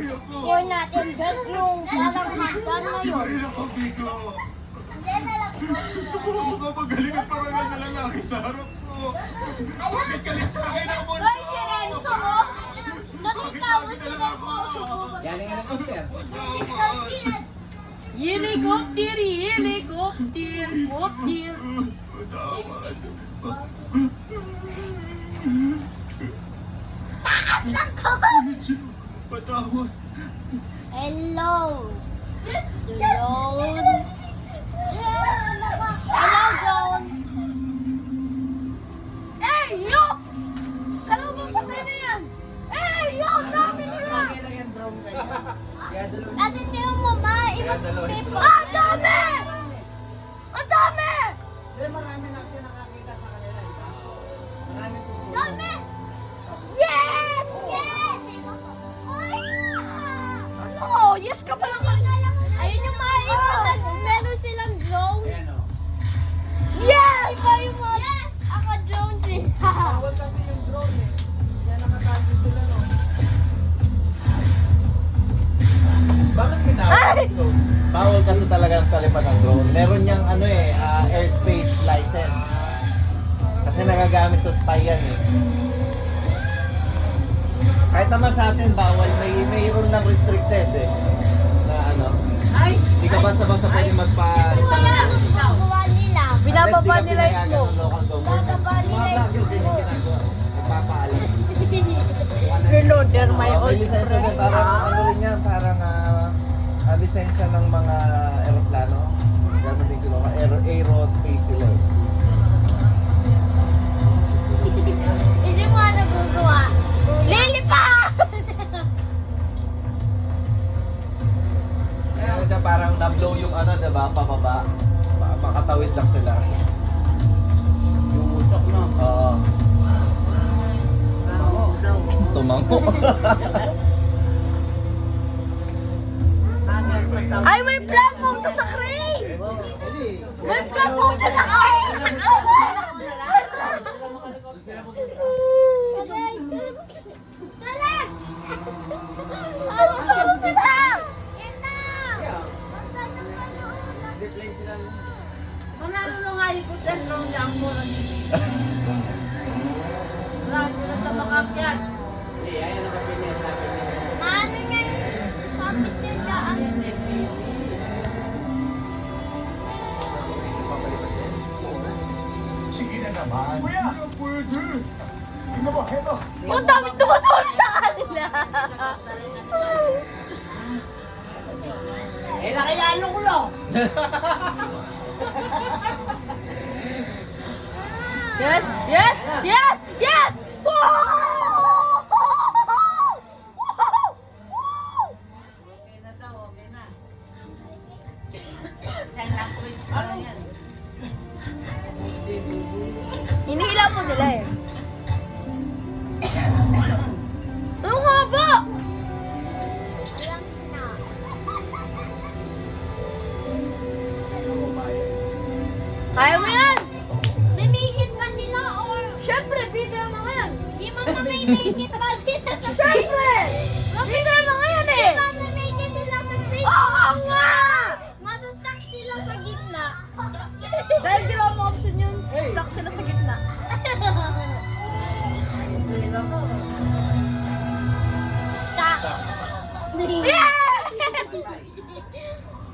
Score natin dyan yung parang hagdan na yun. Gusto ko magpapagaling at parang na lang lagi sa harap ko. Bakit galit sa akin ako mo? Hoy, si Renzo mo! Nakita mo si Renzo! Yan ang helicopter. Helicopter, helicopter, helicopter. Taas ng kamay! Patawad. Hello! Hello! Hello, John! Hey, yo! Kala mo patay na yan? Hey, yo! Dami nila! Kailan yung drone kayo? Kaya dalawa. Kasi tiyan mo, ma-iba-tip pa. Ah, dami! Ang dami! Pero marami na kasi nakakita sa kanila. Marami po. Dami! Yes! Yes! Ano? Yes ka pa lang. Ayun yung maiba. Meron silang drone. Ayan o. Yes! Iba yung mga... Yes! Ako drone sila. Bawal kasi yung drone eh. Kaya nakatago sila no. Bakit pinawal yung drone? Bawal kasi talagang kalipat ng drone. Meron niyang airspace license. Kasi nagagamit sa spy yan eh. Kahit naman sa atin bawal, may rule lang restricted eh. Na ano, Ay! hindi ka basta-basta pwede magpa... Kaya ang ginagawa nila. Binababa nila yung Unless di ka smoke. pinayagan ng local government. Bababa nila Mga yung vlogger din yung smoke. ginagawa. Nagpapaalam. Reloader, may May lisensya din, parang ano rin yan, parang lisensya ng mga aeroplano. Gano'n din kinuha, aerospace sila eh. Hindi mo nga nagagawa. Lilipad! Kaya dyan parang na-blow yung ano, diba, pababa. Makatawid lang sila. Yung usok no? Oo. Tumango. Ay, may flag punta sa crane! May flag punta sa crane! Talag! Ano sila? Zipline sila. Manalo nung helicopter drone niya ang mura nito. Lahat sila sa makapyan. Hindi, ayan ang kapit niya sabi niya. Ano nga yung sapit niya dyan? Sige na naman. Kuya! Pwede! Tingnan mo, heto. Ang dami tumutulong sa kanila. Eh, nakilalo ko lang! Yes, yes, yes, yes! Okay na daw, okay na. Sign language pa lang yan. Hinihila mo nila eh. Ang haba! Alam na. Kaya mo yan! May migit ba sila or... Siyempre, video mo ngayon! Di ba sa may migit ba sila sa Siyempre! Video mo ngayon eh! Di ba may migit sila sa bridge? Oo nga! Masastuck sila sa gitna. Dahil ginawa mo option yun, stuck sila sa gitna. Stuck. Yeah!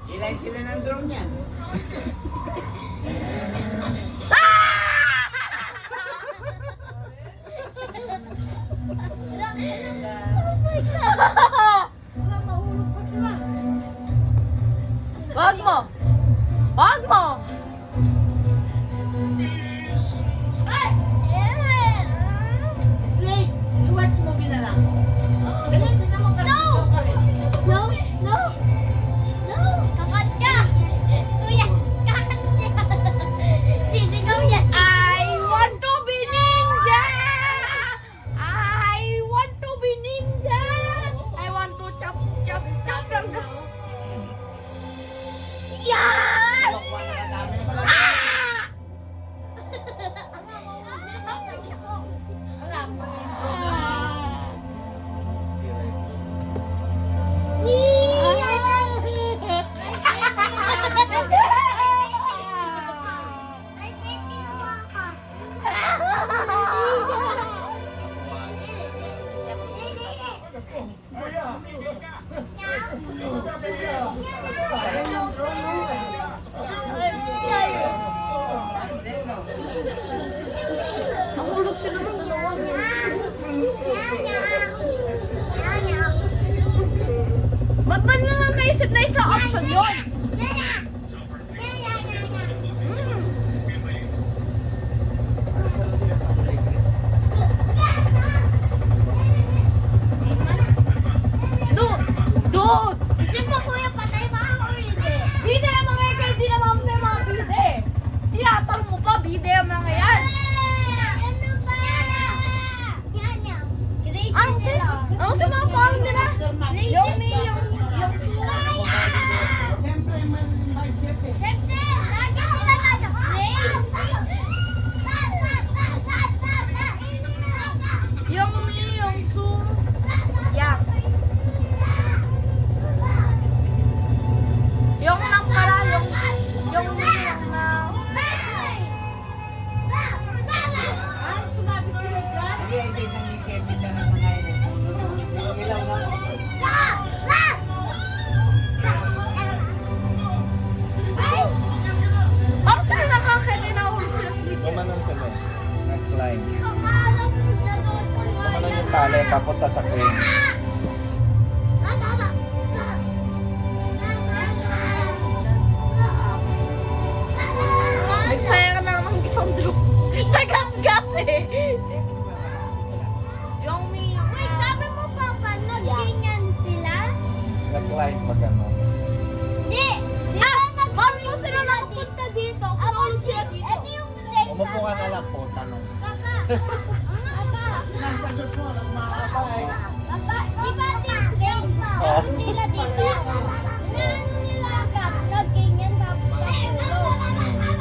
Ilay sila ng drone yan. Wag mo! Wag mo! Slate! I-watch movie na lang. Dali, tingnan mo ka rin. No! No! No! No! Kakad ka! Kuya! Ka! sila ng dalawa. Ba't ba nila lang naisip na isang option yun? Salo sila sa playground. Dude! Isip mo kuya, patay ba ako o hindi? Bide ang mga yan, di naman mo na yung mga bide. Tinatanong mo pa, bide ang mga yan. Crazy Ano si? sila. Ano si mga pangalan nila? Crazy Yung may, sila. yung sila. Siyempre, may jet eh. Siyempre, lagi sila nasa crazy. Yung may, yung su. Yan. Yung nang pala, yung na. Hindi nang ni Kevin na ng mga yun. Ilaw na. Parang sila nakakita, nahulog sila sa lipo. Gumanon sila. Nag-climb. Kakalam mo na doon. Gumanon yung tali, papunta sa crane. Nagsaya ka lang ng isang drop. Nagasgas eh. Yung may, Wait, sabi mo papa, nag-ganyan sila? Nag-climb pag ano. Di! Di ba nag- paano sila nakapunta dito? Kumulog sila dito. Ito yung play, Umupo ka na lang po, tanong. Papa! Papa! Sinasagot mo, makakapay. Papa, di ba ito yung play? Oo. Sila dito. Inaano nila agad, nag-ganyan tapos natulog.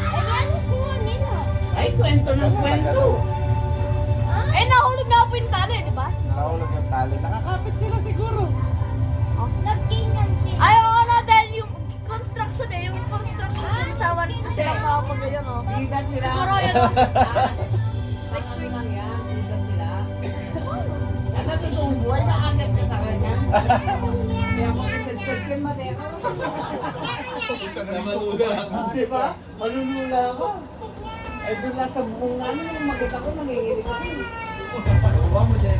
Eh, ano po nila? Ay, kwento ng kwento. Eh, nahulog na po yung tali, di ba? Nahulog yung tali. Nakakapit sila siguro. Nag-ganyan sila. Ay, oo na, dahil yung construction eh, yung construction din sa one sila makapag yun, oh. Bida sila. Siguro yun, oh. Taas. Sa ano lang yan, bida sila. Ano totoong buhay na agad ka sa kanya? Kaya kung isensod ka matera. Namalula ako. Di ba? Malulula ako. Eh doon lang sa buong ano, yung maganda ko, nanginginig ako. Huwag mo dyan.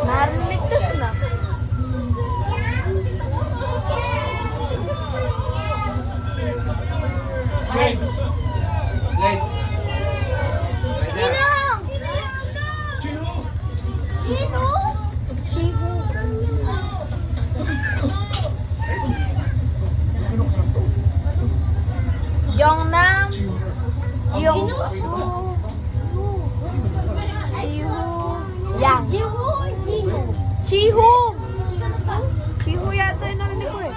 Nariligtas na. Late. Late. Inang! Chino! Sino? Sino? Yung nam. Yung su. Chihu. Yang. Jihu or Jihu? Chihu. Jihu? Chihu yata yung narinig ko eh.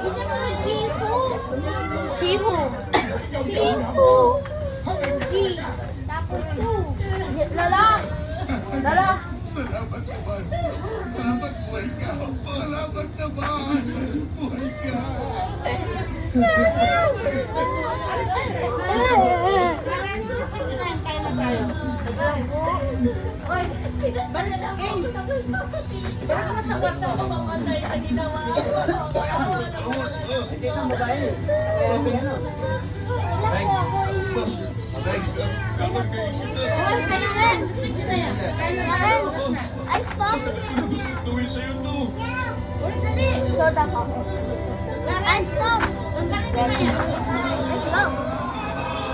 Isip mo Jihu. Chihu. Jihu. G. Tapos Su. Lala. Lala. Salamat naman! Salamat, buhay ka! Salamat naman! Buhay ka! Hindi nang babae. Kaya may ano. Sila po ako hindi. Sila po. Hoy, parents! Parents! Ay, stop! Gawin sa'yo to! Soda ka. Ay, stop! Let's go!